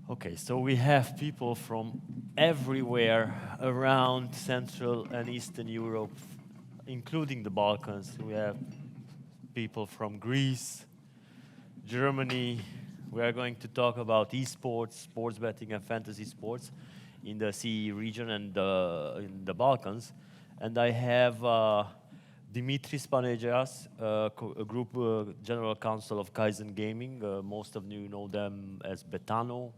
Okay, so we have people from everywhere around Central and Eastern Europe, including the Balkans. We have people from Greece, Germany. We are going to talk about esports, sports betting, and fantasy sports in the CEE region and in the Balkans. And I have Dimitris Panegias, a group general counsel of Kaizen Gaming. Most of you know them as Betano.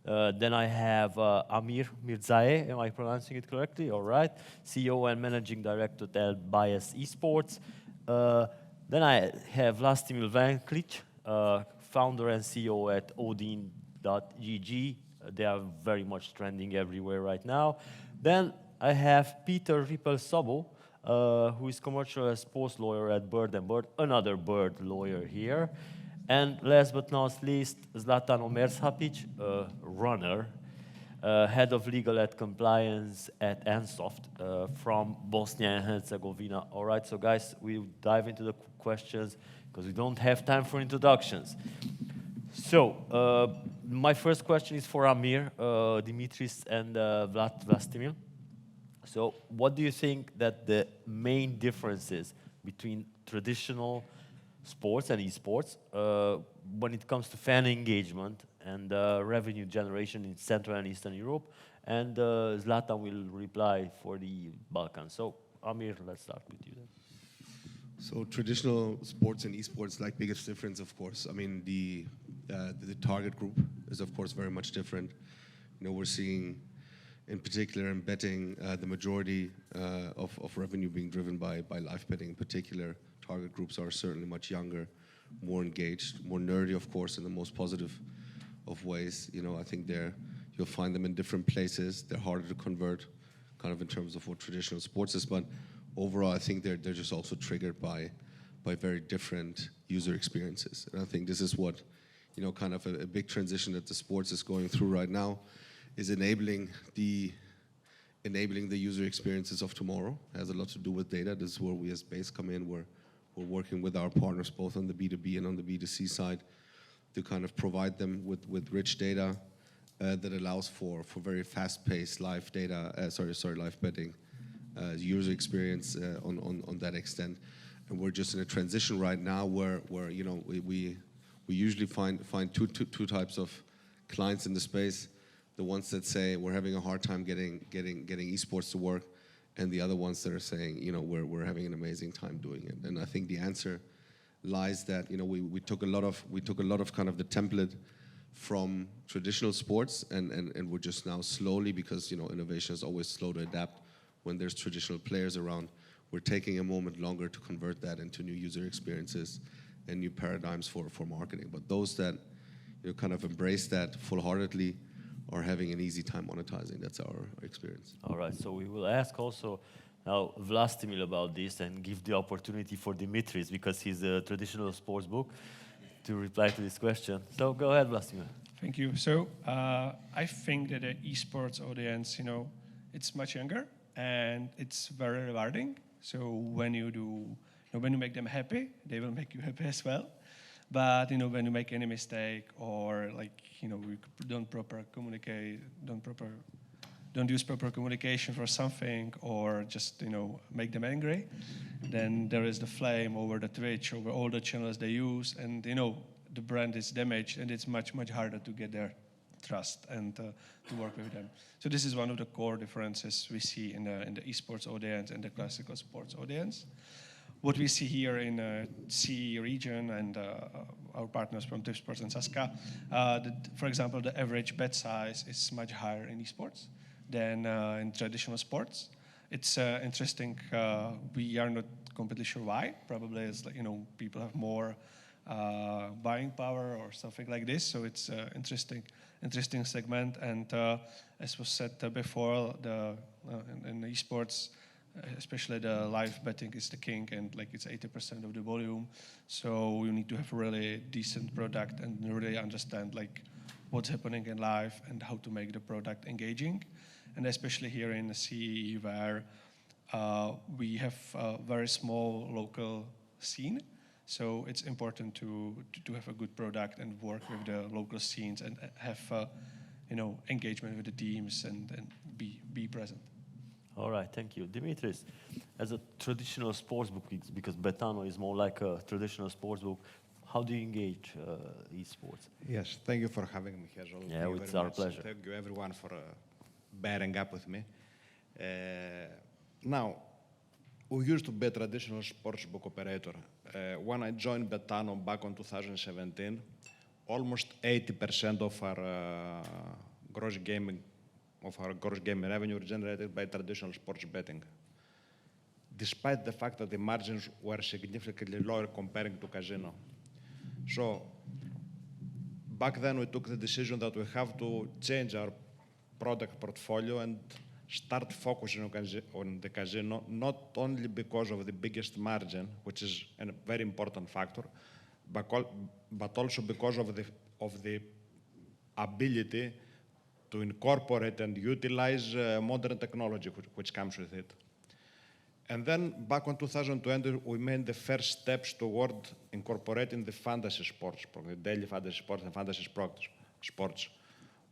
Then I have Amir Mirzae, am I pronouncing it correctly? All right. CEO and Managing Director at Bias Esports. Then I have Vlastimil Vanklic, founder and CEO at Odin.gg. They are very much trending everywhere right now. Then I have Peter Ripple-Sabo, who is commercial and sports lawyer at Bird and Bird, another Bird lawyer here. And last but not least, Zlatan Omershapic, runner, head of legal and compliance at Ansoft from Bosnia and Herzegovina. All right, so guys, we'll dive into the questions because we don't have time for introductions. So, my first question is for Amir, Dimitris, and Vlastimil. So, what do you think that the main differences between traditional sports and esports when it comes to fan engagement and revenue generation in Central and Eastern Europe? And Zlatan will reply for the Balkans. So, Amir, let's start with you then. So traditional sports and esports, like biggest difference, of course. I mean, the target group is, of course, very much different. You know, we're seeing, in particular, in betting, the majority of revenue being driven by live betting in particular. Target groups are certainly much younger, more engaged, more nerdy, of course, in the most positive of ways. You know, I think you'll find them in different places. They're harder to convert, kind of in terms of what traditional sports is, but overall, I think they're just also triggered by very different user experiences. And I think this is what, you know, kind of a big transition that the sports is going through right now, is enabling the user experiences of tomorrow. It has a lot to do with data. This is where we as Base come in. We're working with our partners both on the B2B and on the B2C side to kind of provide them with rich data that allows for very fast-paced live data, live betting user experience on that extent. And we're just in a transition right now where you know, we usually find two types of clients in the space. The ones that say we're having a hard time getting esports to work, and the other ones that are saying, you know, we're having an amazing time doing it. And I think the answer lies that, you know, we took a lot of kind of the template from traditional sports, and we're just now slowly, because, you know, innovation is always slow to adapt when there's traditional players around, we're taking a moment longer to convert that into new user experiences and new paradigms for marketing. But those that, you know, kind of embrace that full-heartedly are having an easy time monetizing. That's our experience. All right, so we will ask also now Vlastimil about this and give the opportunity for Dimitris, because he's a traditional sports book, to reply to this question. So go ahead, Vlastimil. Thank you. So I think that the esports audience, you know, it's much younger and it's very rewarding. So when you make them happy, they will make you happy as well. But, you know, when you make any mistake, or, like, you know, we don't use proper communication for something, or just, you know, make them angry, then there is the flame over the Twitch, over all the channels they use, and, you know, the brand is damaged, and it's much harder to get their trust and to work with them. So this is one of the core differences we see in the esports audience and the classical sports audience. What we see here in the CEE region and our partners from Esports and Saska, for example, the average bet size is much higher in esports than in traditional sports. It's interesting. We are not completely sure why. Probably it's, like, you know, people have more buying power or something like this. So it's interesting segment. And as was said before, in the esports, especially the live betting is the king, and, like, it's 80% of the volume. So you need to have a really decent product and really understand, like, what's happening in live and how to make the product engaging. And especially here in the CEE, where we have a very small local scene. So it's important to have a good product and work with the local scenes and have engagement with the teams and be present. All right, thank you. Dimitris, as a traditional sportsbook, because Betano is more like a traditional sportsbook, how do you engage esports? Yes, thank you for having me, Hazel. Yeah, Thank you it's very our much. pleasure. Thank you everyone for bearing up with me. Now, we used to be a traditional sportsbook operator. When I joined Betano back in 2017, almost 80% of our gross gaming revenue were generated by traditional sports betting, despite the fact that the margins were significantly lower comparing to casino. So back then we took the decision that we have to change our product portfolio and start focusing on the casino, not only because of the biggest margin, which is a very important factor, but also because of the ability to incorporate and utilize modern technology which comes with it. And then back in 2020, we made the first steps toward incorporating the fantasy sports, the daily fantasy sports and fantasy sports.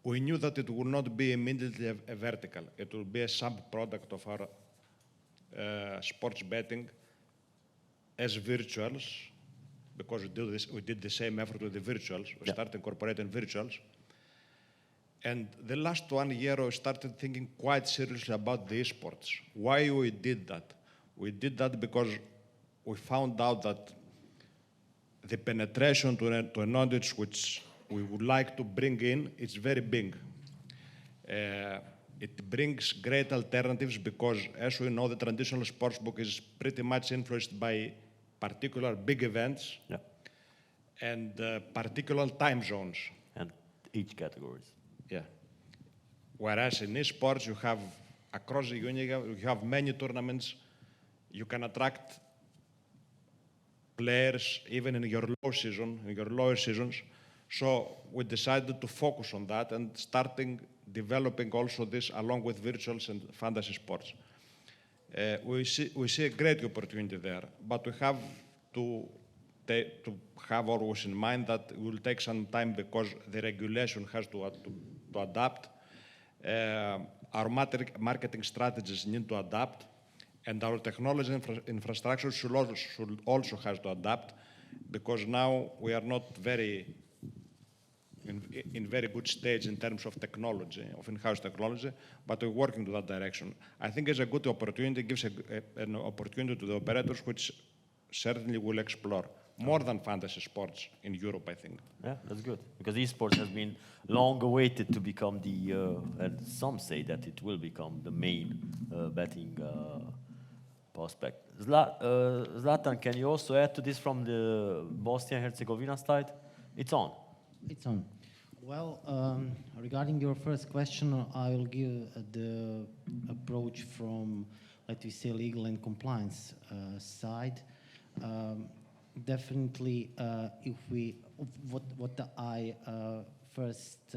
We knew that it would not be immediately a vertical. It will be a sub-product of our sports betting as virtuals, because we did the same effort with the virtuals. We started incorporating virtuals. And the last 1 year, we started thinking quite seriously about the esports. Why we did that? We did that because we found out that the penetration to an audience which we would like to bring in is very big. It brings great alternatives because, as we know, the traditional sportsbook is pretty much influenced by particular big events and particular time zones. And each categories. Yeah. Whereas in esports, you have across the union, you have many tournaments. You can attract players even in your low season, in your lower seasons. So we decided to focus on that and developing also this along with virtuals and fantasy sports. We see a great opportunity there, but we have to have always in mind that it will take some time because the regulation has to adapt. Our marketing strategies need to adapt, and our technology infrastructure should also have to adapt, because now we are not in very good stage in terms of technology, of in-house technology, but we're working to that direction. I think it's a good opportunity, gives an opportunity to the operators, which certainly will explore more than fantasy sports in Europe, I think. Yeah, that's good, because esports has been long awaited to become and some say that it will become the main betting prospect. Zlatan, can you also add to this from the Bosnia-Herzegovina side? It's on. It's on. Well, regarding your first question, I will give the approach from, let me say, legal and compliance side. Definitely, what I first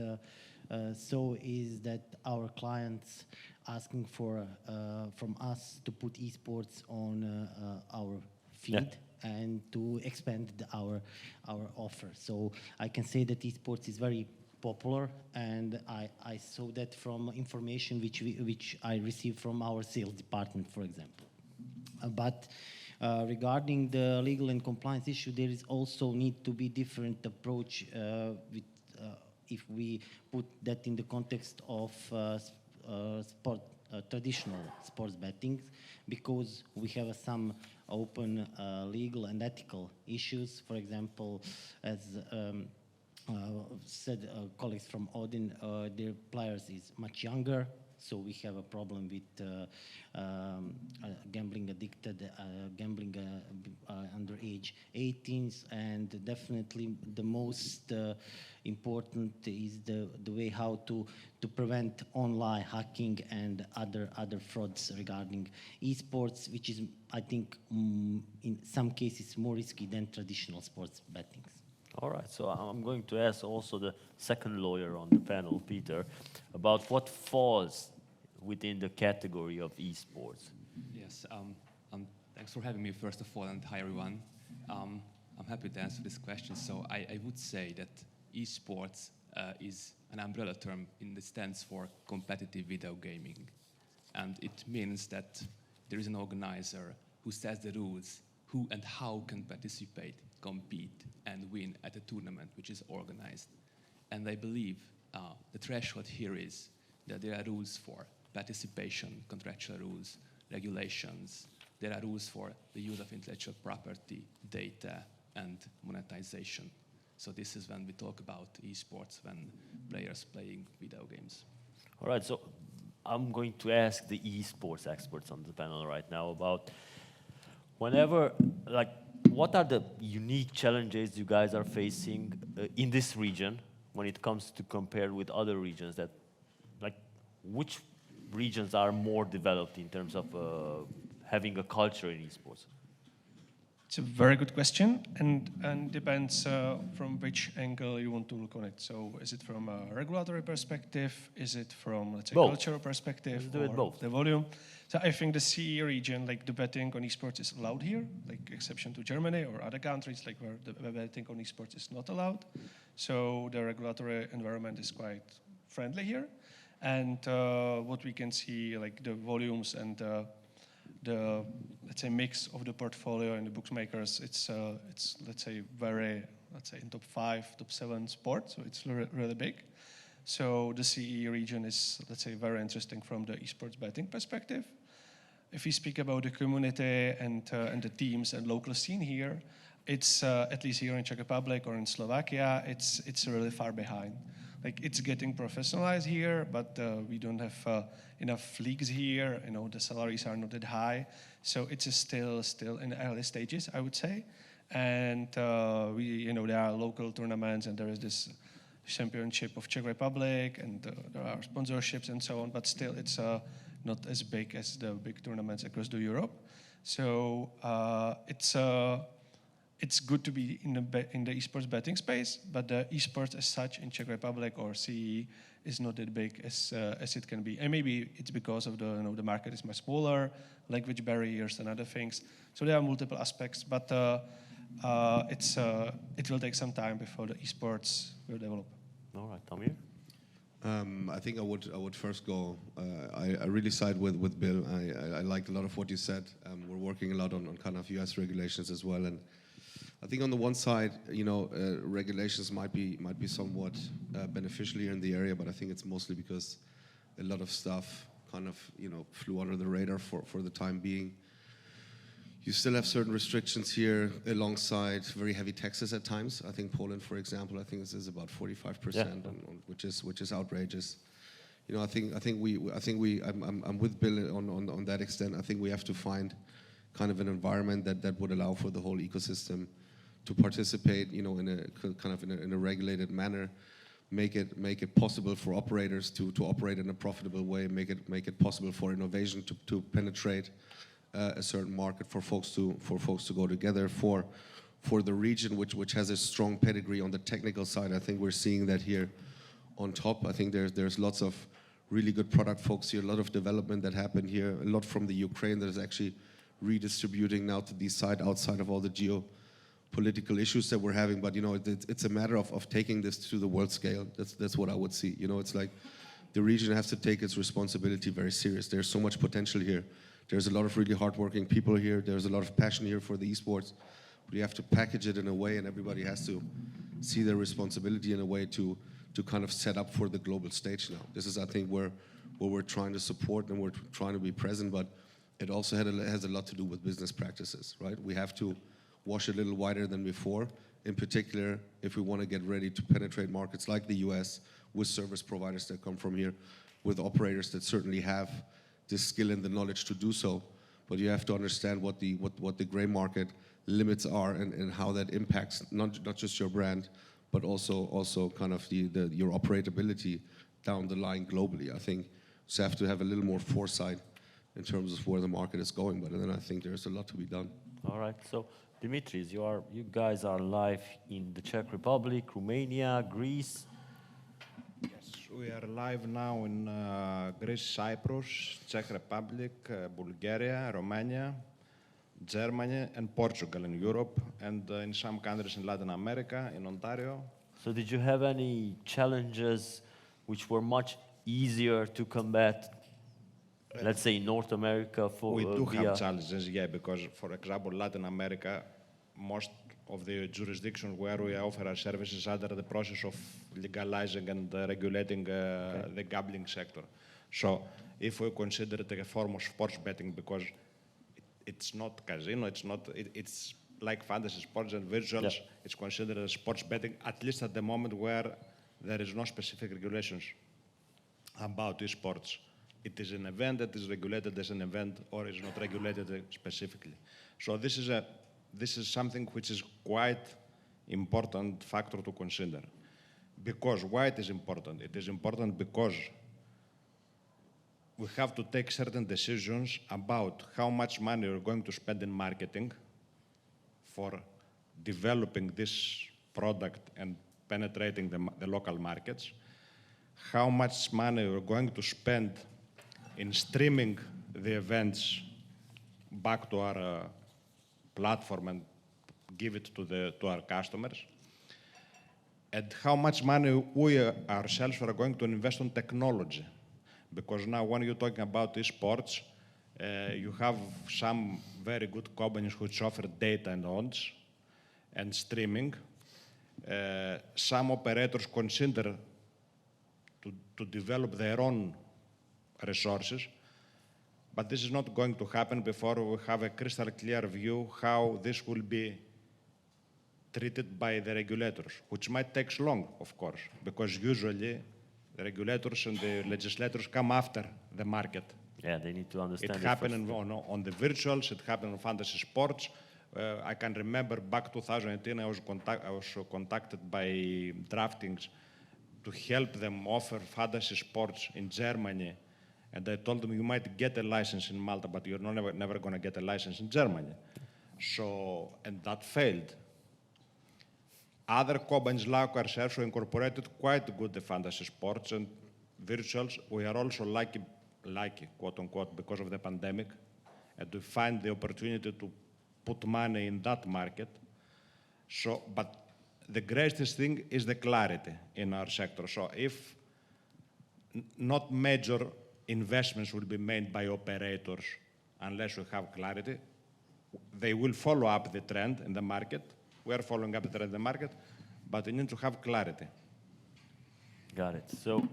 saw is that our clients asking from us to put esports on our feed and to expand our offer. So I can say that esports is very popular, and I saw that from information which I received from our sales department, for example. But regarding the legal and compliance issue, there is also need to be different approach if we put that in the context of traditional sports betting, because we have some open legal and ethical issues. For example, as said colleagues from Odin, their players is much younger, so we have a problem with gambling addicted, gambling under age 18s, and definitely the most important is the way how to prevent online hacking and other frauds regarding esports, which is, I think, in some cases more risky than traditional sports betting. All right, so I'm going to ask also the second lawyer on the panel, Peter, about what falls within the category of esports. Yes, thanks for having me, first of all, and hi, everyone. I'm happy to answer this question. So I would say that esports is an umbrella term in the stands for competitive video gaming. And it means that there is an organizer who sets the rules who and how can participate, compete, and win at a tournament which is organized. And I believe the threshold here is that there are rules for participation, contractual rules, regulations. There are rules for the use of intellectual property, data, and monetization. So this is when we talk about esports, when players playing video games. All right, so I'm going to ask the esports experts on the panel right now about whenever, like, what are the unique challenges you guys are facing in this region when it comes to compare with other regions that, like, which regions are more developed in terms of having a culture in esports? It's a very good question, and depends from which angle you want to look on it. So, is it from a regulatory perspective? Is it from, let's say, both. cultural perspective? Let's do it both. The volume. So, I think the CEE region, like the betting on esports, is allowed here, like exception to Germany or other countries, like where the betting on esports is not allowed. So, the regulatory environment is quite friendly here, and what we can see, like the volumes and the, let's say, mix of the portfolio and the bookmakers, it's let's say very, let's say, in top 5, top 7 sports, so it's really big. So the CEE region is, let's say, very interesting from the esports betting perspective. If we speak about the community and the teams and local scene here, it's at least here in Czech Republic or in Slovakia, it's really far behind. Like, it's getting professionalized here, but we don't have enough leagues here. You know, the salaries are not that high, so it's still in the early stages, I would say. And we, there are local tournaments, and there is this championship of Czech Republic, and there are sponsorships and so on. But still, it's not as big as the big tournaments across Europe. So it's good to be in the esports betting space, but the esports as such in Czech Republic or CEE is not that big as it can be. And maybe it's because of the market is much smaller, language barriers and other things. So there are multiple aspects, but it will take some time before the esports will develop. All right, Tamir? I think I would first go. I really side with Bill. I liked a lot of what you said. We're working a lot on kind of US regulations as well, and I think on the one side, regulations might be somewhat beneficial here in the area, but I think it's mostly because a lot of stuff kind of flew under the radar for the time being. You still have certain restrictions here alongside very heavy taxes at times. I think Poland, for example, this is about 45%, which is outrageous. I'm with Bill on that extent. I think we have to find kind of an environment that would allow for the whole ecosystem to participate, in a regulated manner, make it possible for operators to operate in a profitable way, make it possible for innovation to penetrate a certain market, for folks to go together, for the region which has a strong pedigree on the technical side. I think we're seeing that here on top. I think there's lots of really good product folks here, a lot of development that happened here, a lot from the Ukraine that is actually redistributing now to the side outside of all the geopolitical issues that we're having. But it's a matter of taking this to the world scale. That's what I would see. It's like the region has to take its responsibility very serious. There's so much potential here. There's a lot of really hardworking people here. There's a lot of passion here for the esports. But you have to package it in a way, and everybody has to see their responsibility in a way to kind of set up for the global stage now. This is, I think, where we're trying to support and we're trying to be present, but it also has a lot to do with business practices, right? We have to wash a little wider than before, in particular if we want to get ready to penetrate markets like the US with service providers that come from here, with operators that certainly have the skill and the knowledge to do so. But you have to understand what the gray market limits are and how that impacts not just your brand, but also kind of your operability down the line globally. I think you have to have a little more foresight in terms of where the market is going, but then I think there's a lot to be done. All right, so Dimitris, you guys are live in the Czech Republic, Romania, Greece. Yes, we are live now in Greece, Cyprus, Czech Republic, Bulgaria, Romania. Germany and Portugal in Europe, and in some countries in Latin America, in Ontario. So did you have any challenges which were much easier to combat, let's say in North America for We do via... have challenges, yeah, because, for example, Latin America, most of the jurisdictions where we offer our services are under the process of legalizing and regulating the gambling sector. So if we consider it a form of sports betting, because it's not casino, it's like fantasy sports and virtuals, Yeah. it's considered as sports betting, at least at the moment where there is no specific regulations about esports. It is an event that is regulated as an event or is not regulated specifically. So this is something which is quite important factor to consider. Because why it is important? It is important because we have to take certain decisions about how much money we're going to spend in marketing for developing this product and penetrating the local markets, how much money we're going to spend in streaming the events back to our platform and give it to our customers, and how much money we ourselves are going to invest on technology. Because now when you're talking about esports, you have some very good companies which offer data and odds and streaming. Some operators consider to develop their own resources, but this is not going to happen before we have a crystal clear view how this will be treated by the regulators, which might take long, of course, because usually the regulators and the legislators come after the market. Yeah, they need to understand It it happened first. on the virtuals, it happened on fantasy sports. I can remember back 2018, I was contacted by DraftKings to help them offer fantasy sports in Germany. And I told them, you might get a license in Malta, but you're never going to get a license in Germany. So, and that failed. Other companies like ourselves incorporated quite good the fantasy sports and virtuals. We are also lucky, quote unquote, because of the pandemic, and to find the opportunity to put money in that market. So, but the greatest thing is the clarity in our sector. So if not major investments will be made by operators unless we have clarity, they will follow up the trend in the market. We are following up the trend in the market, but we need to have clarity. Got it. So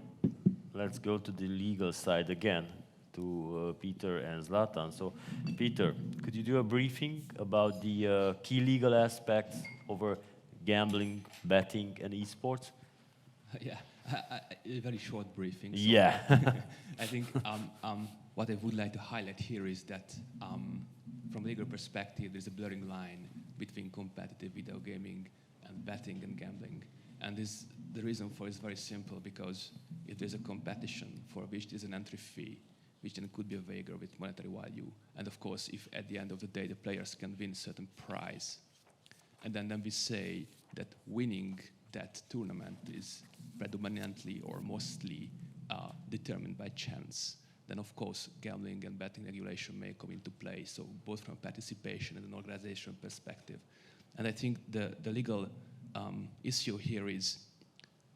let's go to the legal side again, to Peter and Zlatan. So Peter, could you do a briefing about the key legal aspects over gambling, betting, and esports? Yeah, a very short briefing. So Yeah. I think what I would like to highlight here is that from a legal perspective, there's a blurring line between competitive video gaming and betting and gambling. And the reason for it is very simple, because if there's a competition for which there's an entry fee, which then could be a wager with monetary value, and of course, if at the end of the day the players can win a certain prize, and then we say that winning that tournament is predominantly or mostly determined by chance, then of course gambling and betting regulation may come into play, so both from participation and an organization perspective. And I think the legal issue here is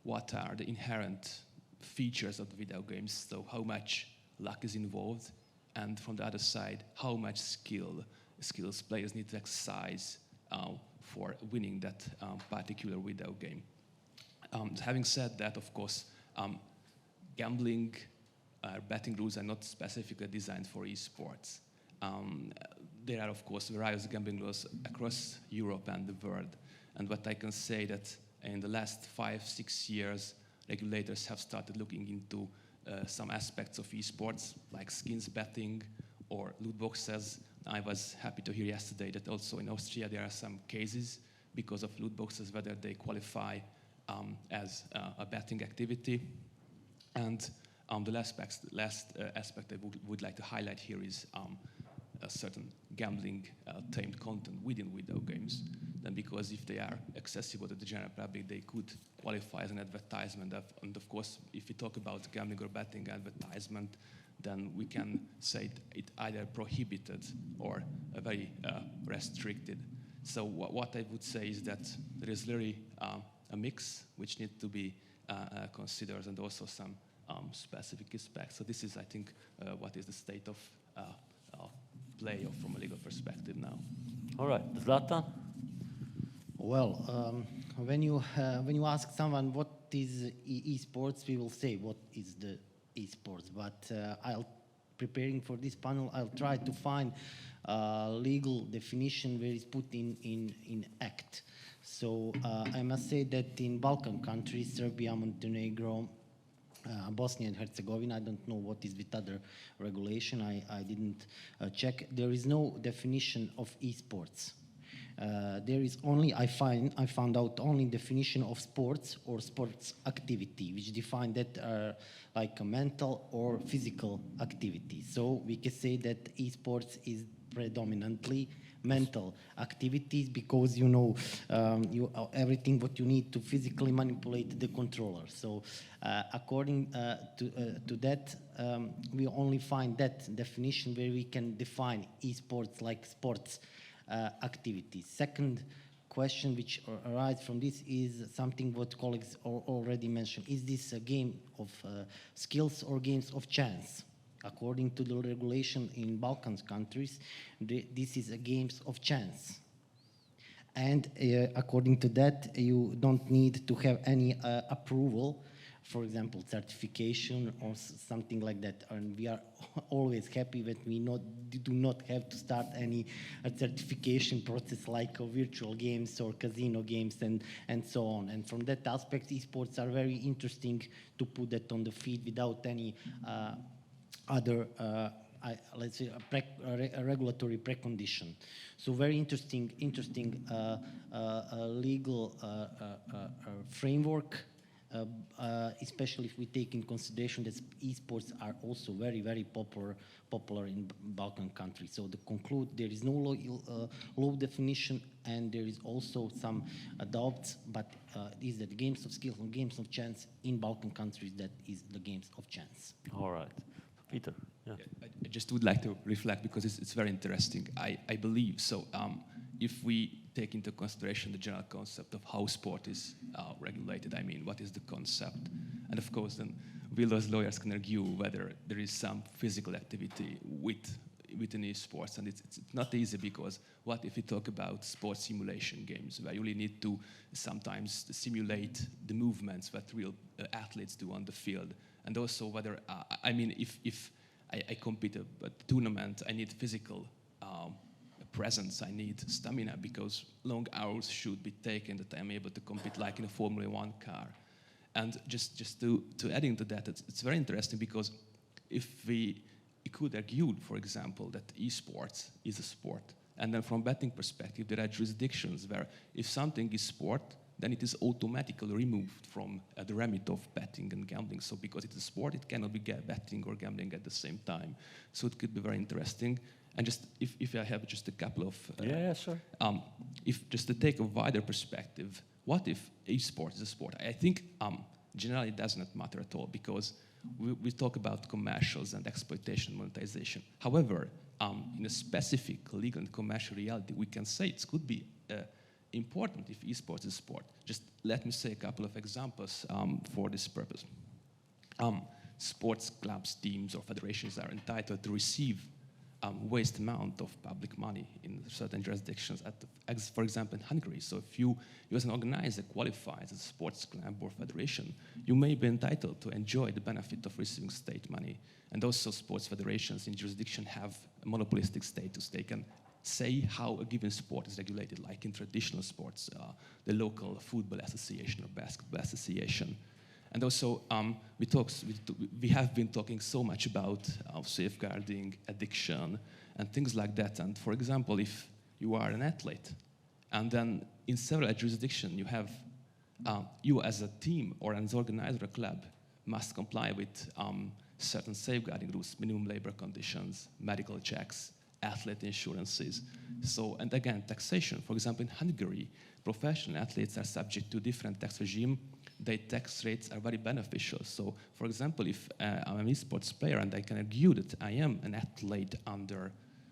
what are the inherent features of the video games, so how much luck is involved, and from the other side, how much skills players need to exercise for winning that particular video game. Having said that, of course, gambling betting rules are not specifically designed for esports. There are, of course, various gambling laws across Europe and the world. And what I can say that in the last 5-6 years, regulators have started looking into some aspects of esports, like skins betting or loot boxes. I was happy to hear yesterday that also in Austria there are some cases because of loot boxes, whether they qualify as a betting activity. And the last aspect I would like to highlight here is a certain gambling themed content within video games. then because if they are accessible to the general public, they could qualify as an advertisement. And of course, if we talk about gambling or betting advertisement, then we can say it either prohibited or very restricted. So what I would say is that there is really a mix which needs to be considered, and also some specific aspects. So this is, I think, what is the state of play from a legal perspective now. All right, Zlatan? Well, when you ask someone what is esports, we will say what is the esports. But preparing for this panel, I'll try to find a legal definition where it's put in act. So I must say that in Balkan countries, Serbia, Montenegro, Bosnia and Herzegovina, I don't know what is with other regulation, I didn't check. There is no definition of esports. There is only, I found out only definition of sports or sports activity, which define that like a mental or physical activity. So we can say that esports is predominantly mental activities, because you know everything what you need to physically manipulate the controller. So according to that, we only find that definition where we can define esports like sports activities. Second question which arises from this is something what colleagues already mentioned. Is this a game of skills or games of chance? According to the regulation in Balkans countries, this is a games of chance. And according to that, you don't need to have any approval, for example, certification or something like that. And we are always happy that we do not have to start any certification process like virtual games or casino games and so on. And from that aspect, esports are very interesting to put that on the feed without any other, let's say, a regulatory precondition. So very interesting legal framework, especially if we take in consideration that esports are also very, very popular in Balkan countries. So to conclude, there is no law definition, and there is also some doubts, but is that games of skill and games of chance in Balkan countries, that is the games of chance. All right. Peter? Yeah. I just would like to reflect, because it's very interesting. I believe so. If we take into consideration the general concept of how sport is regulated, I mean, what is the concept? And of course, then we as lawyers can argue whether there is some physical activity within esports, and it's not easy, because what if we talk about sports simulation games, where you really need to sometimes simulate the movements that real athletes do on the field, and also whether, I mean, if I compete at a tournament, I need physical presence, I need stamina, because long hours should be taken that I'm able to compete like in a Formula 1 car. And just to add into that, it's very interesting, because if we could argue, for example, that esports is a sport, and then from betting perspective, there are jurisdictions where if something is sport, then it is automatically removed from the remit of betting and gambling. So because it's a sport, it cannot be betting or gambling at the same time. So it could be very interesting. And just if I have just a couple of... yeah, sure. If just to take a wider perspective, what if esports is a sport? I think generally it does not matter at all, because we talk about commercials and exploitation, monetization. However, in a specific legal and commercial reality, we can say it could be important if esports is sport. Just let me say a couple of examples for this purpose. Sports clubs, teams, or federations are entitled to receive vast amount of public money in certain jurisdictions, as for example in Hungary. So if you as an organizer qualify as a sports club or federation, you may be entitled to enjoy the benefit of receiving state money. And also sports federations in jurisdiction have a monopolistic status. They can say how a given sport is regulated, like in traditional sports, the local football association or basketball association. And also, we have been talking so much about safeguarding addiction and things like that. And for example, if you are an athlete, and then in several jurisdictions you have, you as a team or as an organizer or club must comply with certain safeguarding rules, minimum labor conditions, medical checks, athlete insurances. So, and again, taxation. For example, in Hungary, professional athletes are subject to different tax regime. Their tax rates are very beneficial. So, for example, if I'm an esports player and I can argue that I am an athlete under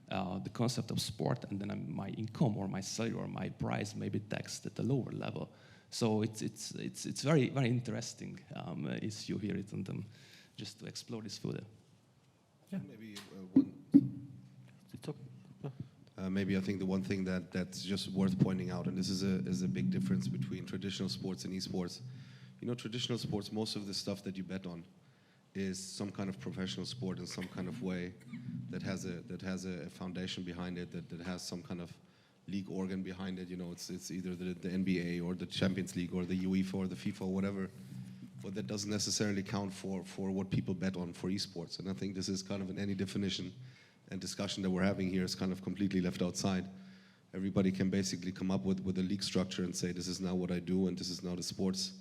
the concept of sport, and then my income or my salary or my price may be taxed at a lower level. So it's very very interesting issue here, and just to explore this further. Maybe It's okay. maybe I think the one thing that's just worth pointing out, and this is a big difference between traditional sports and esports. You know, traditional sports, most of the stuff that you bet on is some kind of professional sport in some kind of way that has a foundation behind it, that has some kind of league organ behind it. You know, it's either the NBA or the Champions League or the UEFA or the FIFA or whatever. But that doesn't necessarily count for what people bet on for esports. And I think this is kind of in any definition and discussion that we're having here is kind of completely left outside. Everybody can basically come up with a league structure and say, this is now what I do and this is now the sports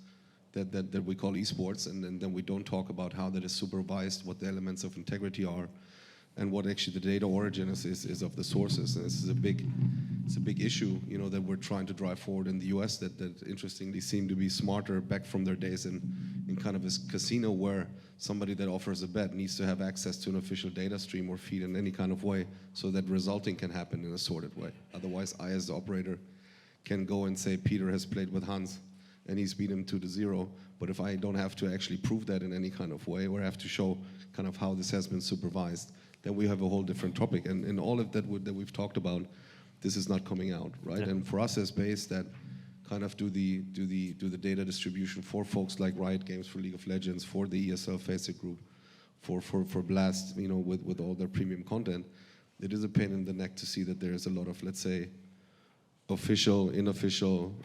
that we call esports, and then we don't talk about how that is supervised, what the elements of integrity are, and what actually the data origin is of the sources. And this is a big issue, you know, that we're trying to drive forward in the US that interestingly seem to be smarter back from their days in kind of a casino where somebody that offers a bet needs to have access to an official data stream or feed in any kind of way so that resulting can happen in a sorted way. Otherwise, I as the operator can go and say Peter has played with Hans and he's beat him 2-0. But if I don't have to actually prove that in any kind of way or have to show kind of how this has been supervised, then we have a whole different topic. And in all of that we've talked about, this is not coming out, right? Yeah. And for us as base that kind of do the data distribution for folks like Riot Games, for League of Legends, for the ESL Faceit Group, for Blast, you know, with all their premium content, it is a pain in the neck to see that there is a lot of, let's say, official, unofficial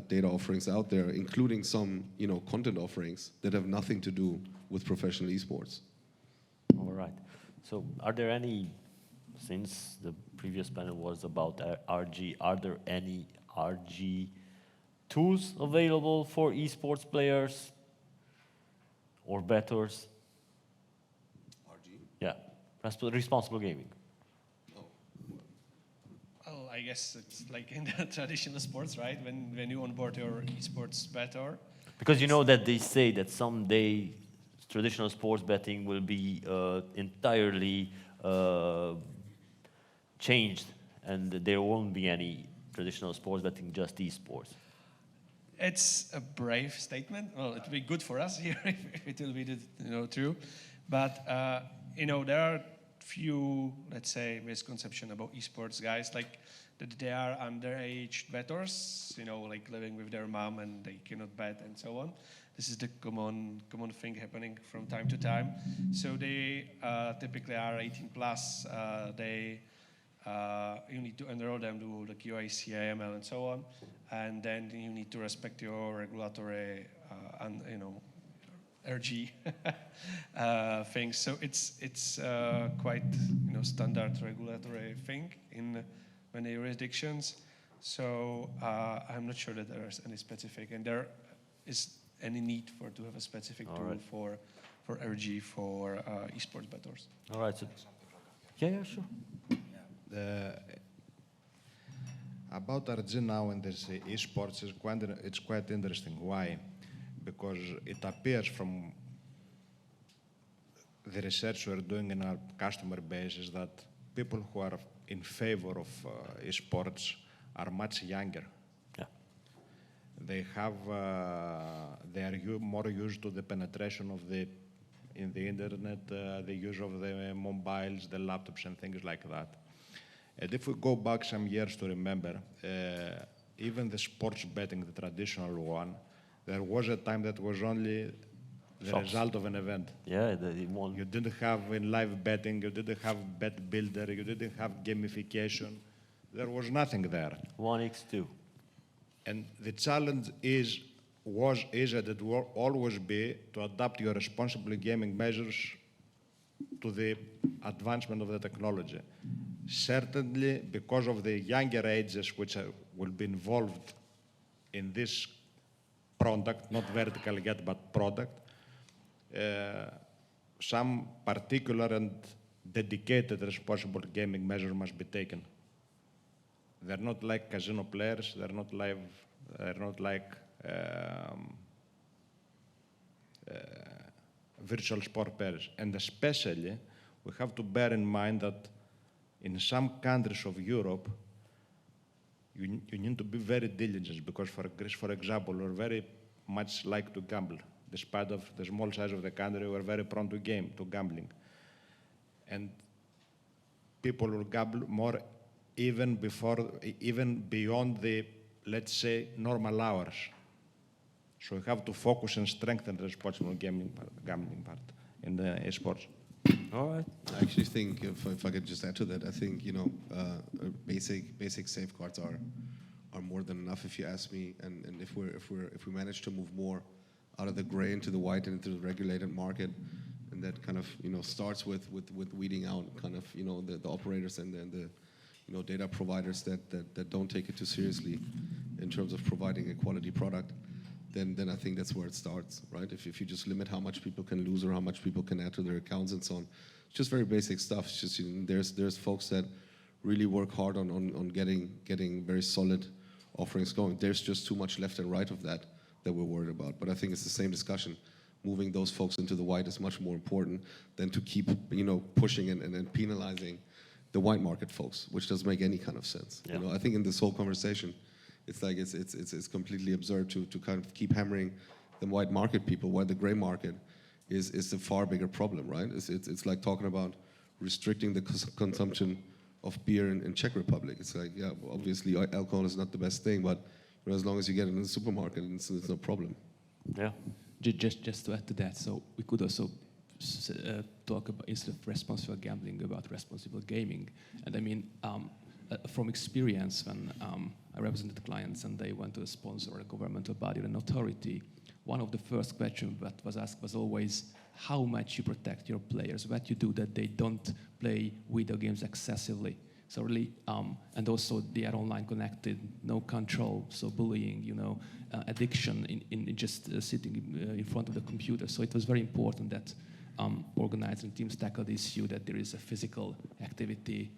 data offerings out there, including some, you know, content offerings that have nothing to do with professional esports. All right. So are there any, since the previous panel was about RG, are there any RG tools available for esports players or bettors? RG? Yeah, responsible gaming. Well, I guess it's like in the traditional sports, right? When you onboard your esports bettor. Because you know that they say that someday traditional sports betting will be entirely changed, and there won't be any traditional sports betting, just esports. It's a brave statement. Well, it will be good for us here if it will be true. But there are few, let's say, misconception about esports guys, like that they are underage bettors, like living with their mom and they cannot bet and so on. This is the common thing happening from time to time. So they typically are 18 plus. You need to enroll them, do the QIC, AML, and so on, and then you need to respect your regulatory and RG things. So it's quite standard regulatory thing in many jurisdictions. So I'm not sure that there is any specific, and there is any need to have a specific tool for RG for esports bettors. All right. So, yeah, sure. About RG now in this esports it's quite interesting. Why? Because it appears from the research we're doing in our customer base is that people who are in favor of esports are much younger. Yeah. They are more used to the penetration of in the internet, the use of the mobiles, the laptops, and things like that. And if we go back some years to remember, even the sports betting, the traditional one, there was a time that was only the result of an event. Yeah, they won. You didn't have in live betting, you didn't have bet builder, you didn't have gamification. There was nothing there. 1x2. And the challenge is that it will always be to adapt your responsible gaming measures to the advancement of the technology. Certainly, because of the younger ages which will be involved in this product, not vertical yet, but product, some particular and dedicated responsible gaming measure must be taken. They're not like casino players. They're not like virtual sport players. And especially, we have to bear in mind that in some countries of Europe, you need to be very diligent because for Greece, for example, we're very much like to gamble. Despite of the small size of the country, we're very prone to gambling. And people will gamble more even beyond the, let's say, normal hours. So we have to focus and strengthen the responsible gambling part in the esports. All right. I actually think, if I could just add to that, I think basic safeguards are more than enough, if you ask me. And if we manage to move more out of the gray into the white and into the regulated market, and that kind of starts with weeding out kind of the operators and the data providers that don't take it too seriously in terms of providing a quality product. Then I think that's where it starts, right? If you just limit how much people can lose or how much people can add to their accounts and so on, it's just very basic stuff. It's just there's folks that really work hard on getting very solid offerings going. There's just too much left and right of that we're worried about. But I think it's the same discussion. Moving those folks into the white is much more important than to keep pushing and penalizing the white market folks, which doesn't make any kind of sense. Yeah. I think in this whole conversation, it's like it's completely absurd to kind of keep hammering the white market people, while the gray market is a far bigger problem, right? It's like talking about restricting the consumption of beer in Czech Republic. It's like, yeah, obviously alcohol is not the best thing, but as long as you get it in the supermarket, it's no problem. Yeah. Just to add to that, so we could also talk about, instead of responsible gambling, about responsible gaming. And I mean, from experience, when I represented clients and they went to a sponsor or a governmental body or an authority, one of the first questions that was asked was always how much you protect your players, what you do that they don't play video games excessively. So really, and also they are online connected, no control, so bullying, addiction in just sitting in front of the computer. So it was very important that organizing teams tackle the issue that there is a physical activity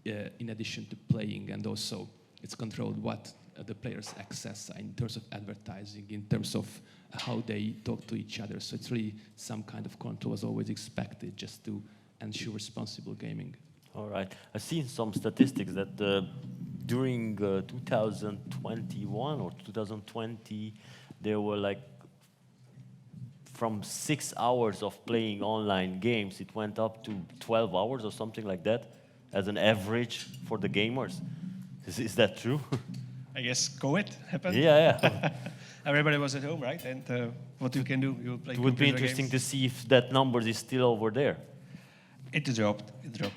in addition to playing, and also it's controlled what the players access in terms of advertising, in terms of how they talk to each other. So it's really some kind of control was always expected just to ensure responsible gaming. All right. I've seen some statistics that during 2021 or 2020, there were like from 6 hours of playing online games, it went up to 12 hours or something like that as an average for the gamers. Is that true? I guess COVID happened. Yeah. Everybody was at home, right? And what you can do, you play. It would be computer interesting games. to see if that number is still over there. It dropped.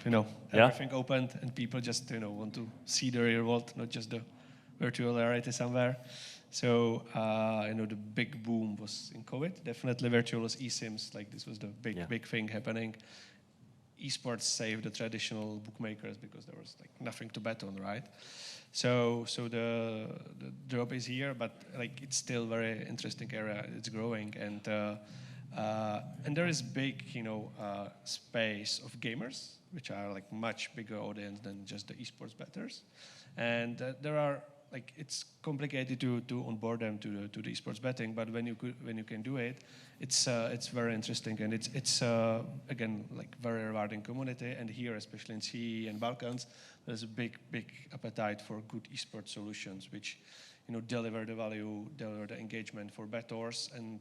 Yeah. Everything opened, and people just want to see the real world, not just the virtual reality somewhere. So the big boom was in COVID. Definitely virtual eSIMs, like this was the big thing happening. Esports saved the traditional bookmakers because there was like nothing to bet on, right? So the drop is here, but like it's still very interesting area. It's growing, and there is big space of gamers, which are like much bigger audience than just the esports bettors, and there are like it's complicated to onboard them to the esports betting, but when you can do it, it's very interesting, and it's again like very rewarding community. And here, especially in CEE and Balkans, there's a big appetite for good esports solutions, which deliver the value, deliver the engagement for bettors, and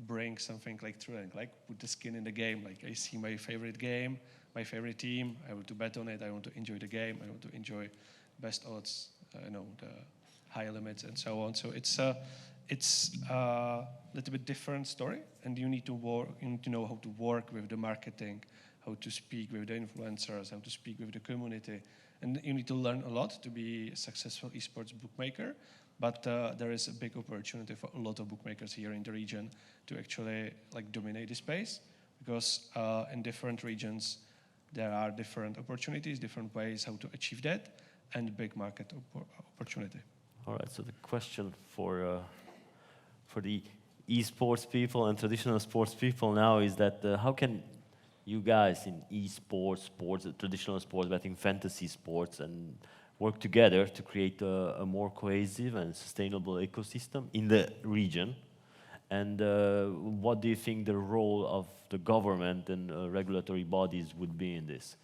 bring something like thrilling, like put the skin in the game. Like I see my favorite game, my favorite team, I want to bet on it, I want to enjoy the game, I want to enjoy best odds, the high limits and so on. So it's a little bit different story, and you need to know how to work with the marketing, how to speak with the influencers, how to speak with the community, and you need to learn a lot to be a successful esports bookmaker. But there is a big opportunity for a lot of bookmakers here in the region to actually like dominate the space, because in different regions there are different opportunities, different ways how to achieve that, and big market opportunity. All right. So the question for the esports people and traditional sports people now is that how can you guys in esports, sports, traditional sports betting, fantasy sports, and work together to create a more cohesive and sustainable ecosystem in the region? And what do you think the role of the government and regulatory bodies would be in this?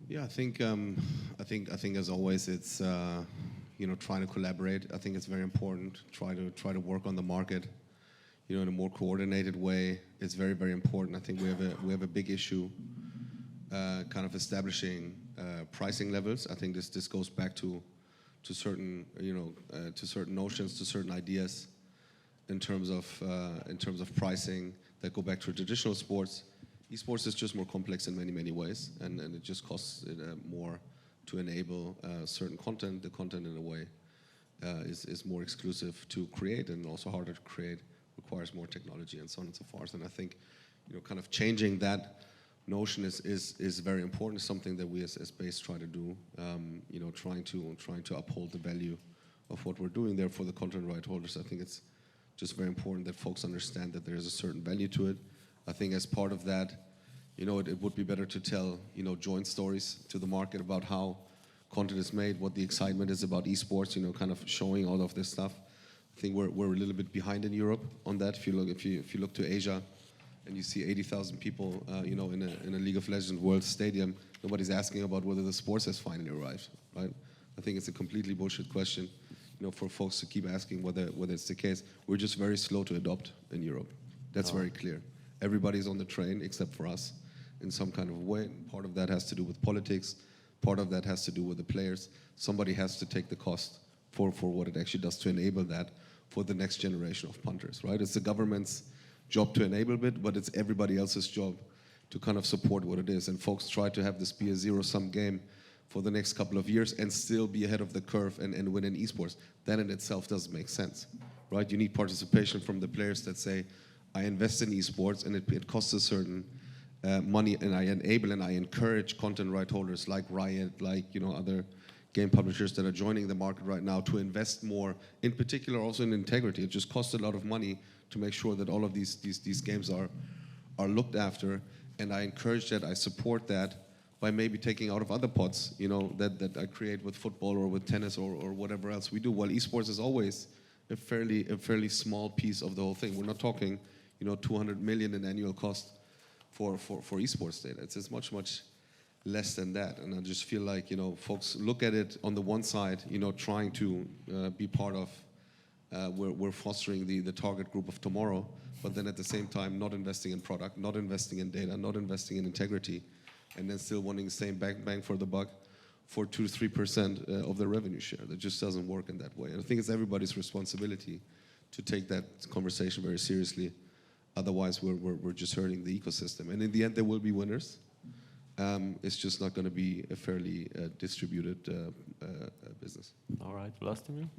Yeah, I think as always, it's trying to collaborate. I think it's very important. Try to work on the market, in a more coordinated way. It's very, very important. I think we have a big issue, kind of establishing pricing levels. I think this goes back to certain to certain notions, to certain ideas in terms of pricing that go back to traditional sports. Esports is just more complex in many, many ways, and it just costs more to enable certain content. The content, in a way, is more exclusive to create and also harder to create, requires more technology and so on and so forth. And I think, kind of changing that notion is very important. It's something that we as Base try to do, trying to uphold the value of what we're doing there for the content right holders. I think it's just very important that folks understand that there is a certain value to it. I think as part of that, it would be better to tell, joint stories to the market about how content is made, what the excitement is about esports, kind of showing all of this stuff. I think we're a little bit behind in Europe on that. If you look to Asia and you see 80,000 people, in a League of Legends World Stadium, nobody's asking about whether the sports has finally arrived, right? I think it's a completely bullshit question, for folks to keep asking whether it's the case. We're just very slow to adopt in Europe. That's very clear. Everybody's on the train except for us in some kind of way. Part of that has to do with politics. Part of that has to do with the players. Somebody has to take the cost for what it actually does to enable that for the next generation of punters, right? It's the government's job to enable it, but it's everybody else's job to kind of support what it is. And folks try to have this be a zero-sum game for the next couple of years and still be ahead of the curve and win in esports. That in itself doesn't make sense, right? You need participation from the players that say, I invest in esports and it costs a certain money, and I enable and I encourage content right holders like Riot, like other game publishers that are joining the market right now to invest more, in particular also in integrity. It just costs a lot of money to make sure that all of these games are looked after, and I encourage that, I support that by maybe taking out of other pots, that I create with football or with tennis or whatever else we do. While esports is always a fairly small piece of the whole thing. We're not talking 200 million in annual cost for esports data. It's much less than that. And I just feel like folks look at it on the one side, trying to be part of. We're fostering the target group of tomorrow, but then at the same time not investing in product, not investing in data, not investing in integrity, and then still wanting the same bang for the buck for 2 to 3% of the revenue share. That just doesn't work in that way. And I think it's everybody's responsibility to take that conversation very seriously. Otherwise, we're just hurting the ecosystem. And in the end, there will be winners. It's just not going to be a fairly distributed business. All right, Vlastimir?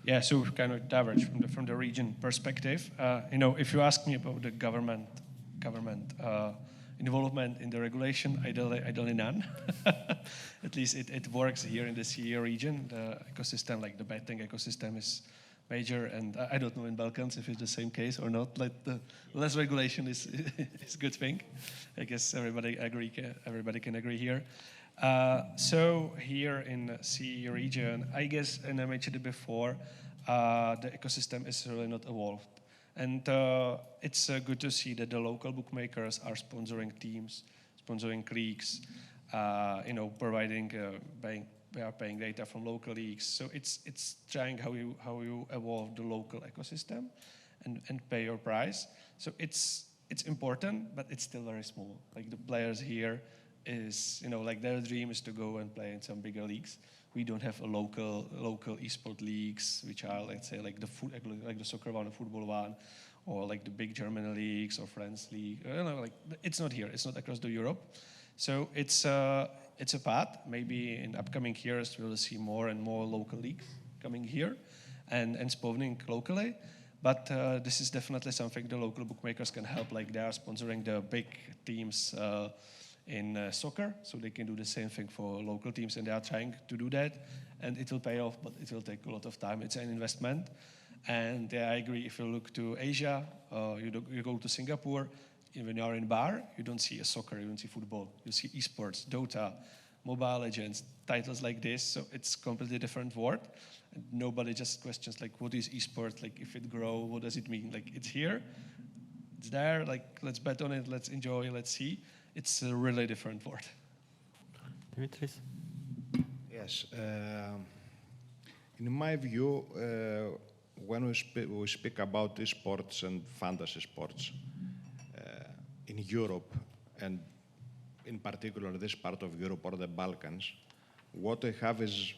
Yeah, so kind of diverge from the region perspective. If you ask me about the government involvement in the regulation, ideally none. At least it works here in the CEE region. The ecosystem, like the betting ecosystem, is major, and I don't know in Balkans if it's the same case or not. Like the less regulation is a good thing. I guess everybody can agree here. So here in the CEE region, I guess, and I mentioned it before, the ecosystem is really not evolved. And it's good to see that the local bookmakers are sponsoring teams, sponsoring leagues, providing, they are paying data from local leagues. So it's trying how you evolve the local ecosystem and pay your price. So it's important, but it's still very small. Like the players here is, like their dream is to go and play in some bigger leagues. We don't have a local esport leagues, which are, let's say, like the soccer one, the football one, or like the big German leagues or France league. It's not here. It's not across the Europe. So it's a path. Maybe in upcoming years we'll see more and more local leagues coming here and spawning locally. But this is definitely something the local bookmakers can help. Like they are sponsoring the big teams in soccer, so they can do the same thing for local teams, and they are trying to do that, and it will pay off, but it will take a lot of time. It's an investment, And I agree, if you look to Asia, you go to Singapore, when you are in bar, you don't see a soccer, you don't see football. You see esports, Dota, Mobile Legends, titles like this. So it's completely different world. And nobody just questions like, what is esports? Like, if it grow, what does it mean? Like, it's here, it's there. Like, let's bet on it, let's enjoy, let's see. It's a really different world. Dimitris? Yes. In my view, when we speak about esports and fantasy sports in Europe, and in particular this part of Europe or the Balkans, what we have is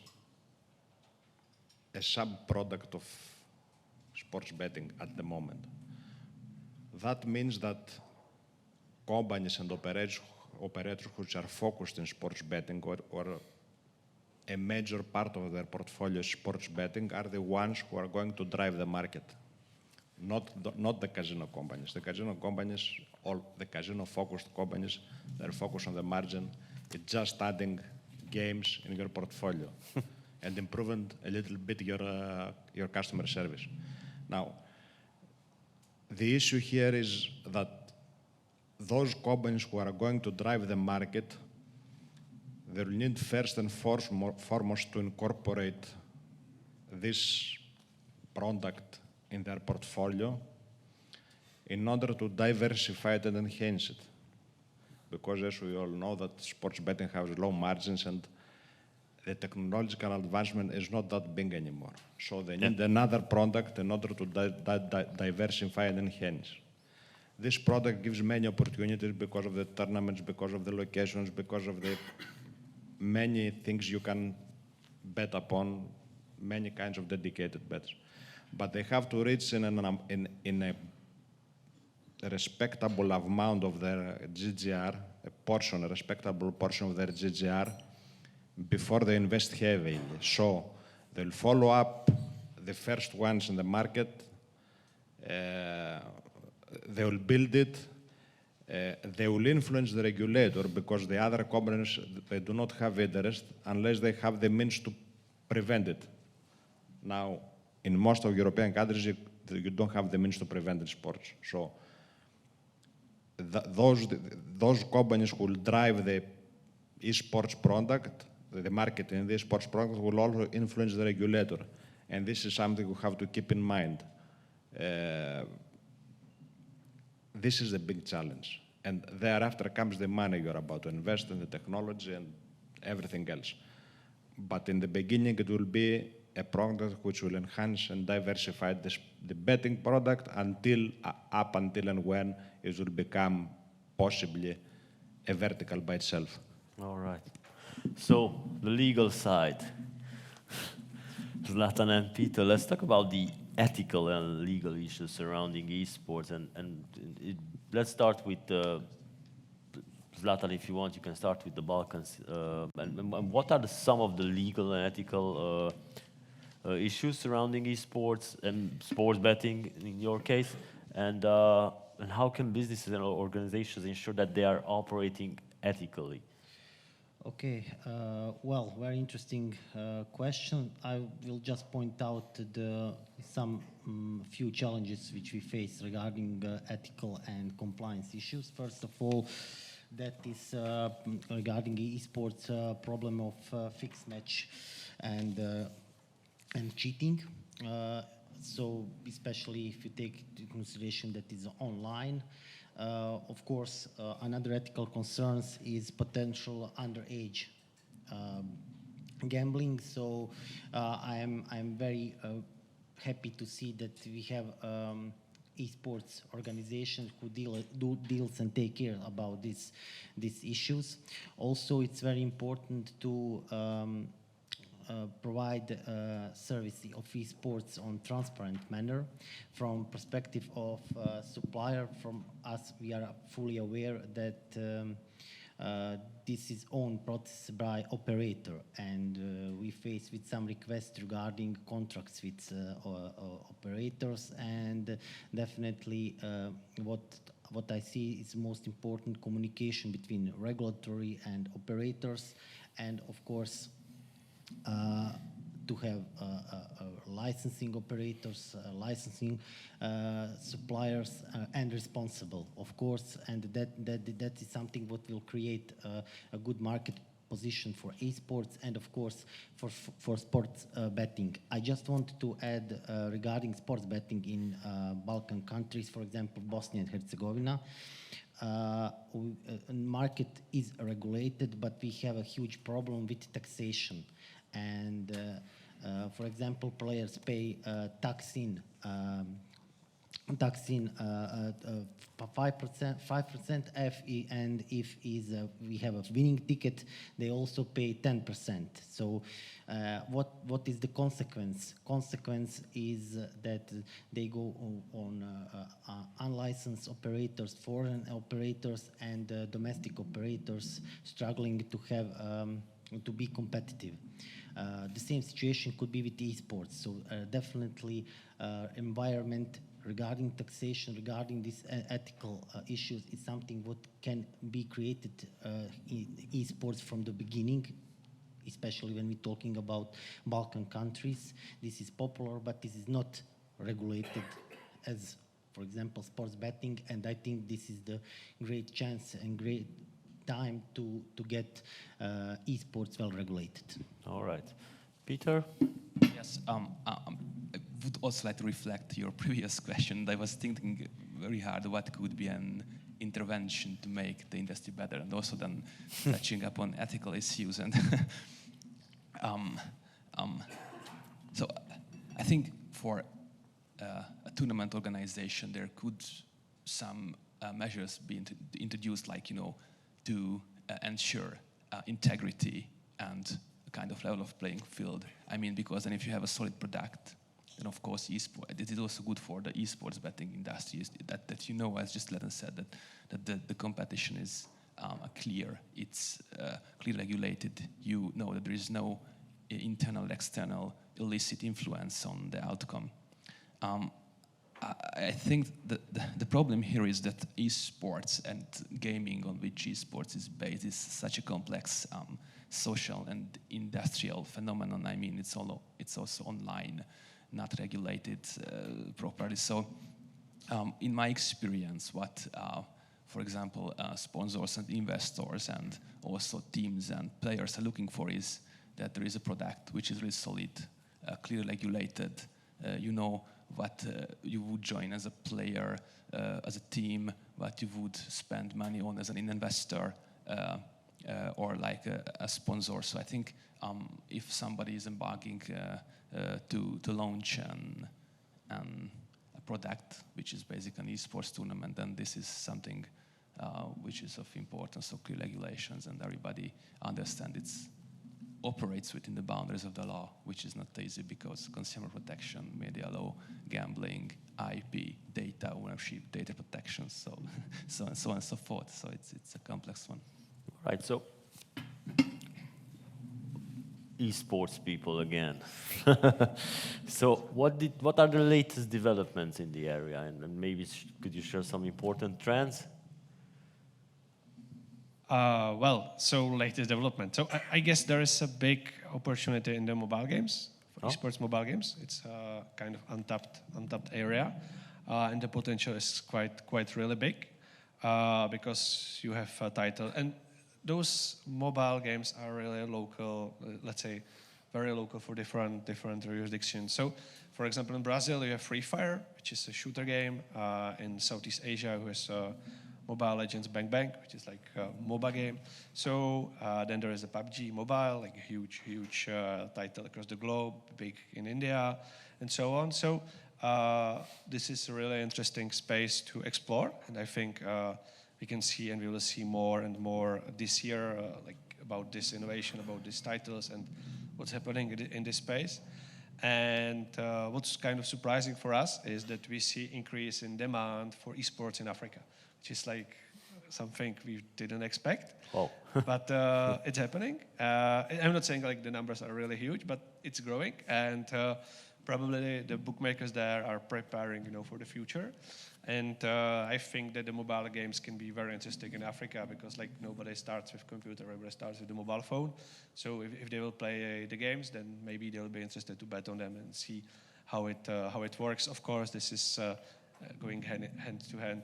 a sub-product of sports betting at the moment. That means that companies and operators which are focused in sports betting or a major part of their portfolio sports betting are the ones who are going to drive the market, not the casino companies. The casino companies, all the casino-focused companies, they're focused on the margin. It's just adding games in your portfolio and improving a little bit your customer service. Now, the issue here is that those companies who are going to drive the market, they will need first and foremost to incorporate this product in their portfolio in order to diversify it and enhance it. Because as we all know that sports betting has low margins and the technological advancement is not that big anymore. So they need another product in order to diversify and enhance. This product gives many opportunities because of the tournaments, because of the locations, because of the many things you can bet upon, many kinds of dedicated bets. But they have to reach in a respectable amount of their GGR, a respectable portion of their GGR, before they invest heavily. So they'll follow up the first ones in the market, they will build it, they will influence the regulator because the other companies, they do not have interest unless they have the means to prevent it. Now, in most of European countries, you don't have the means to prevent the sports. So those companies who will drive the esports product, the market in the esports product will also influence the regulator. And this is something we have to keep in mind. This is a big challenge. And thereafter comes the money you're about to invest in the technology and everything else. But in the beginning, it will be a product which will enhance and diversify the betting product up until and when it will become possibly a vertical by itself. All right. So the legal side. Zlatan and Peter, let's talk about the ethical and legal issues surrounding esports. Let's start with Zlatan, if you want, you can start with the Balkans. And what are some of the legal and ethical issues surrounding esports and sports betting in your case? And how can businesses and organizations ensure that they are operating ethically? Okay, well, very interesting question. I will just point out some few challenges which we face regarding ethical and compliance issues. First of all, that is regarding esports problem of fixed match and cheating. So especially if you take into consideration that it's online. Of course, another ethical concerns is potential underage gambling. So I'm very happy to see that we have esports organizations who do deals and take care about these issues. Also, it's very important to provide service of esports on transparent manner. From perspective of supplier, from us, we are fully aware that this is own process by operator, and we face with some requests regarding contracts with operators, and definitely what I see is most important communication between regulatory and operators, and of course to have licensing operators, licensing suppliers, and responsible, of course, and that is something what will create a good market position for esports and of course for sports betting. I just want to add regarding sports betting in Balkan countries, for example, Bosnia and Herzegovina. Market is regulated, but we have a huge problem with taxation. And for example, players pay tax in 5%, and if we have a winning ticket, they also pay 10%. So what is the consequence? Consequence is that they go on unlicensed operators, foreign operators, and domestic operators struggling to have to be competitive. The same situation could be with esports. So definitely environment regarding taxation, regarding these ethical issues is something what can be created in esports from the beginning, especially when we're talking about Balkan countries. This is popular, but this is not regulated as, for example, sports betting, and I think this is the great chance and great time to get esports well regulated. All right. Peter? Yes, I would also like to reflect your previous question. I was thinking very hard what could be an intervention to make the industry better, and also then touching upon ethical issues. And so I think for a tournament organization, there could some measures be introduced, like, to ensure integrity and a kind of level of playing field. I mean, because then if you have a solid product, then of course it is also good for the esports betting industry, that as just Letten said, that the competition is clear, it's clearly regulated. You know that there is no internal, external, illicit influence on the outcome. I think the problem here is that esports and gaming on which esports is based is such a complex social and industrial phenomenon. I mean, it's also online, not regulated properly. So in my experience, what, for example, sponsors and investors and also teams and players are looking for is that there is a product which is really solid, clearly regulated. You know what you would join as a player, as a team, what you would spend money on as an investor, or like a sponsor. So I think if somebody is embarking to launch a product which is basically an esports tournament, then this is something which is of importance, so clear regulations, and everybody understands it operates within the boundaries of the law, which is not easy because consumer protection, media law, gambling, IP, data ownership, data protection, so on and so forth. So it's a complex one. Right. So esports people again. So what are the latest developments in the area, and maybe could you share some important trends? So latest development. So I guess there is a big opportunity in the mobile games, esports mobile games. It's a kind of untapped area, and the potential is quite really big because you have a title, and those mobile games are really local. Let's say very local for different jurisdictions. So, for example, in Brazil you have Free Fire, which is a shooter game. In Southeast Asia, who has Mobile Legends Bang Bang, which is like a MOBA game. So then there is a PUBG Mobile, like a huge title across the globe, big in India, and so on. So this is a really interesting space to explore, and I think we can see and we will see more and more this year, like about this innovation, about these titles, and what's happening in this space. And what's kind of surprising for us is that we see increase in demand for esports in Africa, which is like something we didn't expect. Oh. But it's happening. I'm not saying like the numbers are really huge, but it's growing. And probably the bookmakers there are preparing, for the future. And I think that the mobile games can be very interesting in Africa because like nobody starts with computer, everybody starts with the mobile phone. So if they will play the games, then maybe they'll be interested to bet on them and see how it works. Of course, this is going hand to hand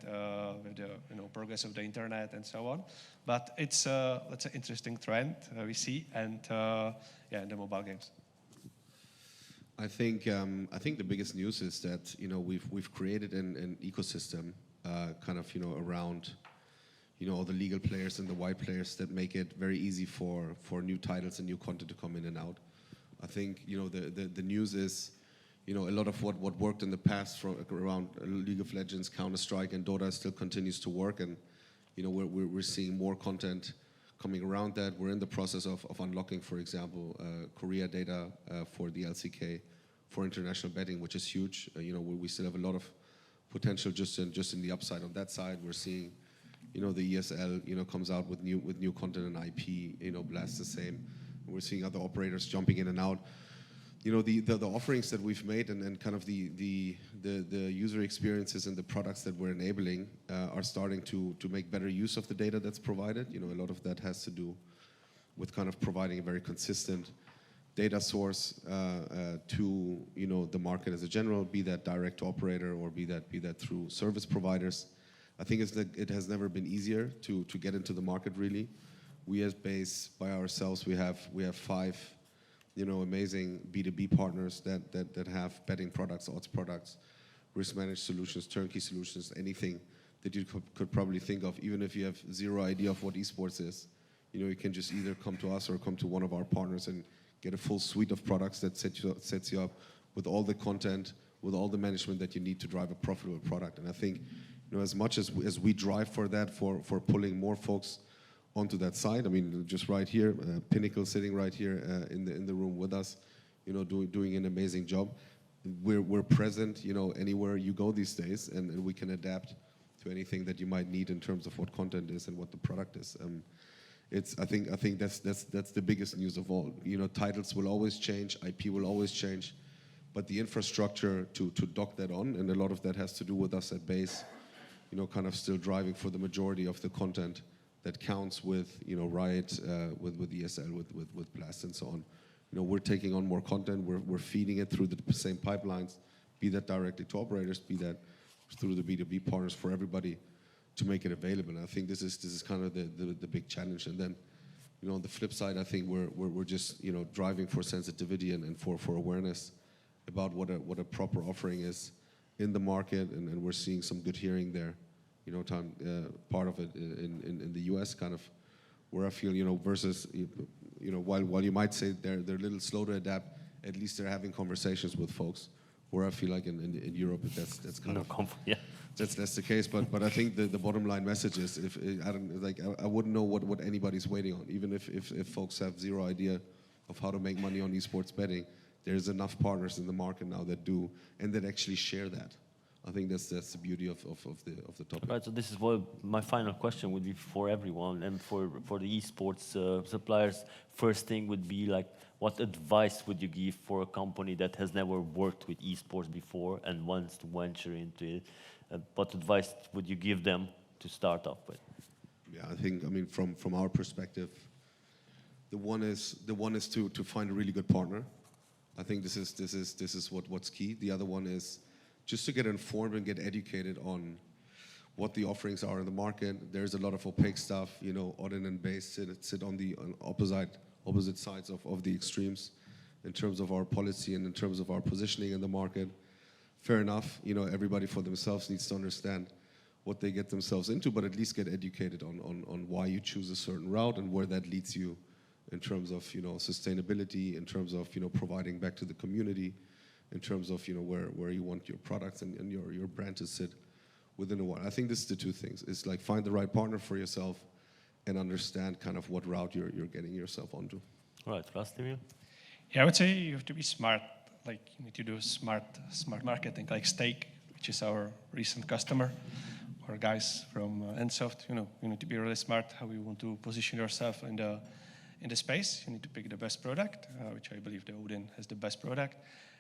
with the progress of the internet and so on. But it's let's say interesting trend we see, and in the mobile games. I think the biggest news is that we've created an ecosystem kind of around all the legal players and the white players that make it very easy for new titles and new content to come in and out. I think the news is a lot of what worked in the past from around League of Legends, Counter-Strike, and Dota still continues to work, and we're seeing more content coming around that. We're in the process of unlocking, for example, Korea data for the LCK for international betting, which is huge. We still have a lot of potential just in the upside on that side. We're seeing, the ESL, comes out with new content and IP. Blast the same. We're seeing other operators jumping in and out. The offerings that we've made and kind of the user experiences and the products that we're enabling are starting to make better use of the data that's provided. A lot of that has to do with kind of providing a very consistent data source to the market as a general, be that direct to operator or be that through service providers. I think it has never been easier to get into the market really. We as Base by ourselves we have 5 amazing B2B partners that have betting products, odds products, risk managed solutions, turnkey solutions, anything that you could probably think of. Even if you have zero idea of what esports is, you can just either come to us or come to one of our partners and get a full suite of products that sets you up with all the content, with all the management that you need to drive a profitable product. And I think, as much as we drive for that, for pulling more folks onto that side. I mean, just right here, Pinnacle sitting right here in the room with us, doing an amazing job. We're present, anywhere you go these days, and we can adapt to anything that you might need in terms of what content is and what the product is. I think that's the biggest news of all. Titles will always change, IP will always change, but the infrastructure to dock that on, and a lot of that has to do with us at Base, kind of still driving for the majority of the content that counts with Riot, with ESL, with Blast, and so on. We're taking on more content. We're feeding it through the same pipelines, be that directly to operators, be that through the B2B partners, for everybody to make it available. And I think this is kind of the big challenge. And then, on the flip side, I think we're just driving for sensitivity and for awareness about what a proper offering is in the market, and we're seeing some good hearing there. Part of it in the US, kind of where I feel, versus, while you might say they're a little slow to adapt, at least they're having conversations with folks. Where I feel like in Europe, that's kind of that's the case. But I think the bottom line message is, I wouldn't know what anybody's waiting on, even if folks have zero idea of how to make money on esports betting. There's enough partners in the market now that do, and that actually share that. I think that's the beauty of the topic. Right. So this is what my final question would be for everyone and for the esports suppliers. First thing would be like, what advice would you give for a company that has never worked with esports before and wants to venture into it? What advice would you give them to start off with? Yeah, I mean, from our perspective, the one is to find a really good partner. I think this is what's key. The other one is just to get informed and get educated on what the offerings are in the market. There's a lot of opaque stuff, Odin and Base sit on the opposite sides of the extremes in terms of our policy and in terms of our positioning in the market. Fair enough, everybody for themselves needs to understand what they get themselves into, but at least get educated on why you choose a certain route and where that leads you in terms of, sustainability, in terms of, providing back to the community, in terms of where you want your products and your brand to sit within a while. I think this is the two things. It's like find the right partner for yourself and understand kind of what route you're getting yourself onto. All right, Rastimir? Yeah, I would say you have to be smart. Like you need to do smart marketing, like Stake, which is our recent customer, or guys from Nsoft. You need to be really smart how you want to position yourself in the space. You need to pick the best product, which I believe the Odin has the best product.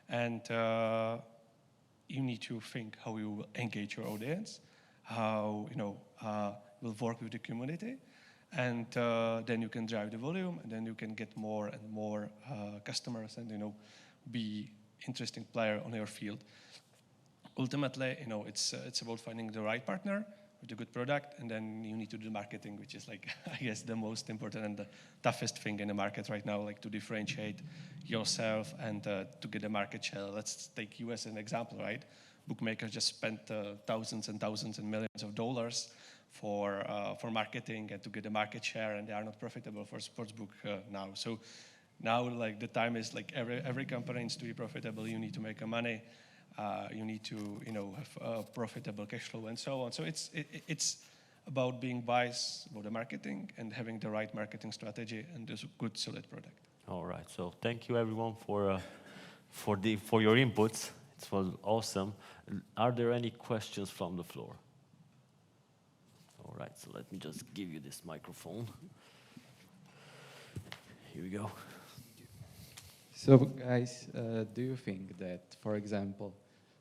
And you need to think how you will engage your audience, how will work with the community, and then you can drive the volume, and then you can get more and more customers, and be interesting player on your field. Ultimately, it's about finding the right partner with a good product, and then you need to do marketing, which is like I guess the most important and the toughest thing in the market right now, like to differentiate yourself and to get a market share. Let's take US as an example, right? Bookmakers just spent thousands and thousands and millions of dollars for marketing and to get a market share, and they are not profitable for sportsbook now. So now, like the time is like every company needs to be profitable. You need to make money. You need to have a profitable cash flow and so on. So it's about being wise about the marketing and having the right marketing strategy and a good solid product. All right. So thank you everyone for your inputs. It was awesome. Are there any questions from the floor? All right. So let me just give you this microphone. Here we go. So, guys, do you think that, for example,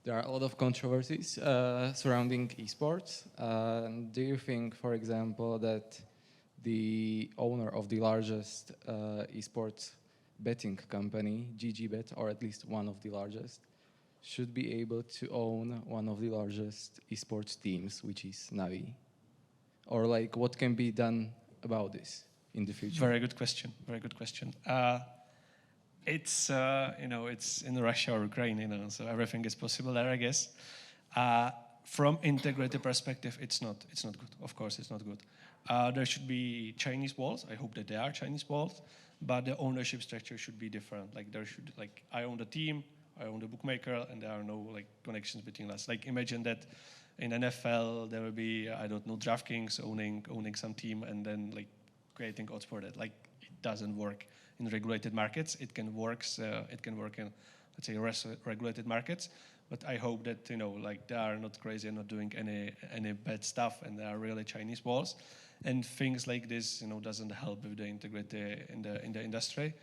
there are a lot of controversies surrounding esports? Do you think, for example, that the owner of the largest esports betting company, GGBet, or at least one of the largest, should be able to own one of the largest esports teams, which is Navi? Or like, what can be done about this in the future? Very good question. Very good question. It's it's in Russia or Ukraine, so everything is possible there, I guess. From integrated perspective, it's not good. Of course, it's not good. There should be Chinese walls. I hope that there are Chinese walls, but the ownership structure should be different. Like there should I own the team, I own the bookmaker, and there are no connections between us. Like imagine that in NFL there will be DraftKings owning some team and then creating odds for that. Like it doesn't work in regulated markets. It can work in, let's say, regulated markets. But I hope that they are not crazy and not doing any bad stuff, and they are really Chinese walls. And things like this, doesn't help with the integrity in the industry.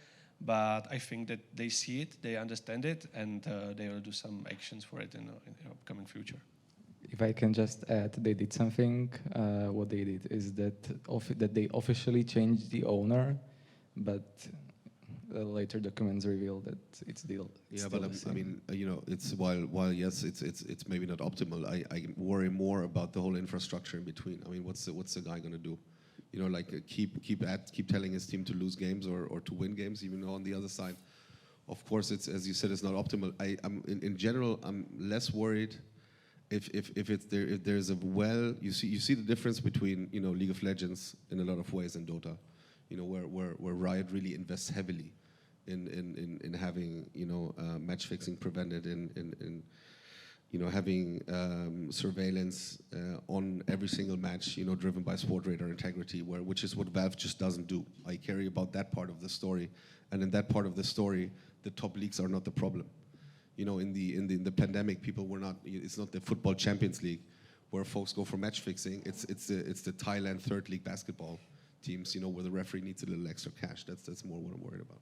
But I think that they see it, they understand it, and they will do some actions for it in the upcoming future. If I can just add, they did something. What they did is that they officially changed the owner, but later documents reveal that it's still. Yeah, but I mean, it's while yes, it's maybe not optimal. I worry more about the whole infrastructure in between. I mean, what's the guy gonna do? Keep telling his team to lose games or to win games, even though on the other side, of course, it's, as you said, it's not optimal. I'm in general, I'm less worried if there's you see the difference between League of Legends in a lot of ways and Dota, where Riot really invests heavily in having match fixing prevented, in having surveillance on every single match, driven by sport radar integrity, which is what Valve just doesn't do. I care about that part of the story, and in that part of the story, the top leagues are not the problem. In the pandemic, people were not. It's not the football Champions League where folks go for match fixing. It's the Thailand third league basketball teams, where the referee needs a little extra cash. That's more what I'm worried about.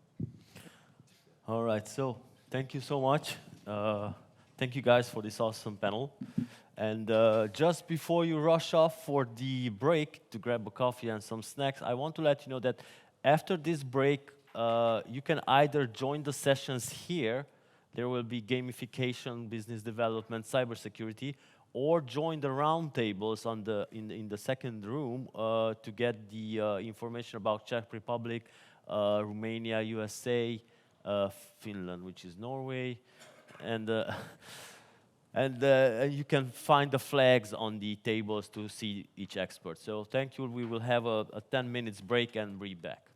All right. So thank you so much. Thank you guys for this awesome panel. And just before you rush off for the break to grab a coffee and some snacks, I want to let you know that after this break, you can either join the sessions here. There will be gamification, business development, cybersecurity, or join the roundtables in the second room to get the information about Czech Republic, Romania, USA, Finland, which is Norway, and you can find the flags on the tables to see each expert. So thank you. We will have a 10 minutes break and be back.